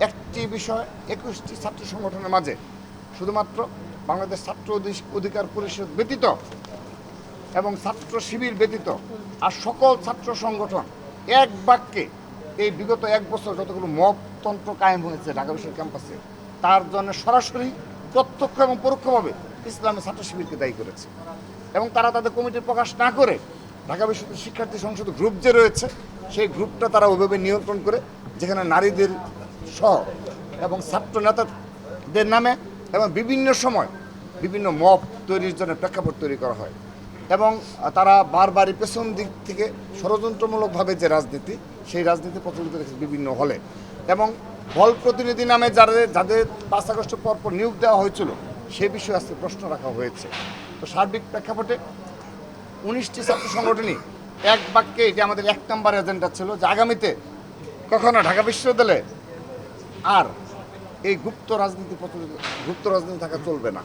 একটি বিষয় 21টি ছাত্র সংগঠনের মাঝে শুধুমাত্র বাংলাদেশ ছাত্র অধিকার পরিষদ ব্যতীত এবং ছাত্র শিবির ব্যতীত আর সকল ছাত্র সংগঠন এক বাক্যে এই বিগত এক বছর যতগুলো মবতন্ত্র কায়েম হয়েছে ঢাকা বিশ্ববিদ্যালয় ক্যাম্পাসে তার জন্য সরাসরি প্রত্যক্ষ এবং পরোক্ষভাবে ইসলামী ছাত্র শিবিরকে দায়ী করেছে এবং তারা তাদের কমিটি প্রকাশ না করে ঢাকা বিশ্ববিদ্যালয় শিক্ষার্থী সংসদ গ্রুপ যে রয়েছে সেই গ্রুপটা তারা ওইভাবে নিয়ন্ত্রণ করে যেখানে নারীদের সহ এবং ছাত্র নেতাদের নামে এবং বিভিন্ন সময় বিভিন্ন মব তৈরির জন্য প্রেক্ষাপট তৈরি করা হয় এবং তারা বারবারই পেছন দিক থেকে ষড়যন্ত্রমূলকভাবে যে রাজনীতি সেই রাজনীতি প্রচলিত রেখেছে বিভিন্ন হলে এবং হল প্রতিনিধি নামে যাদের 5 আগস্ট পরপর নিয়োগ দেওয়া হয়েছিল সে বিষয়ে আজকে প্রশ্ন রাখা হয়েছে। তো সার্বিক প্রেক্ষাপটে 19টি ছাত্র সংগঠনই এক বাক্যে এটি আমাদের 1 নম্বর এজেন্ডা ছিল যে আগামীতে কখনো ঢাকা বিশ্ববিদ্যালয়ে আর এই গুপ্ত রাজনীতি থাকা চলবে না।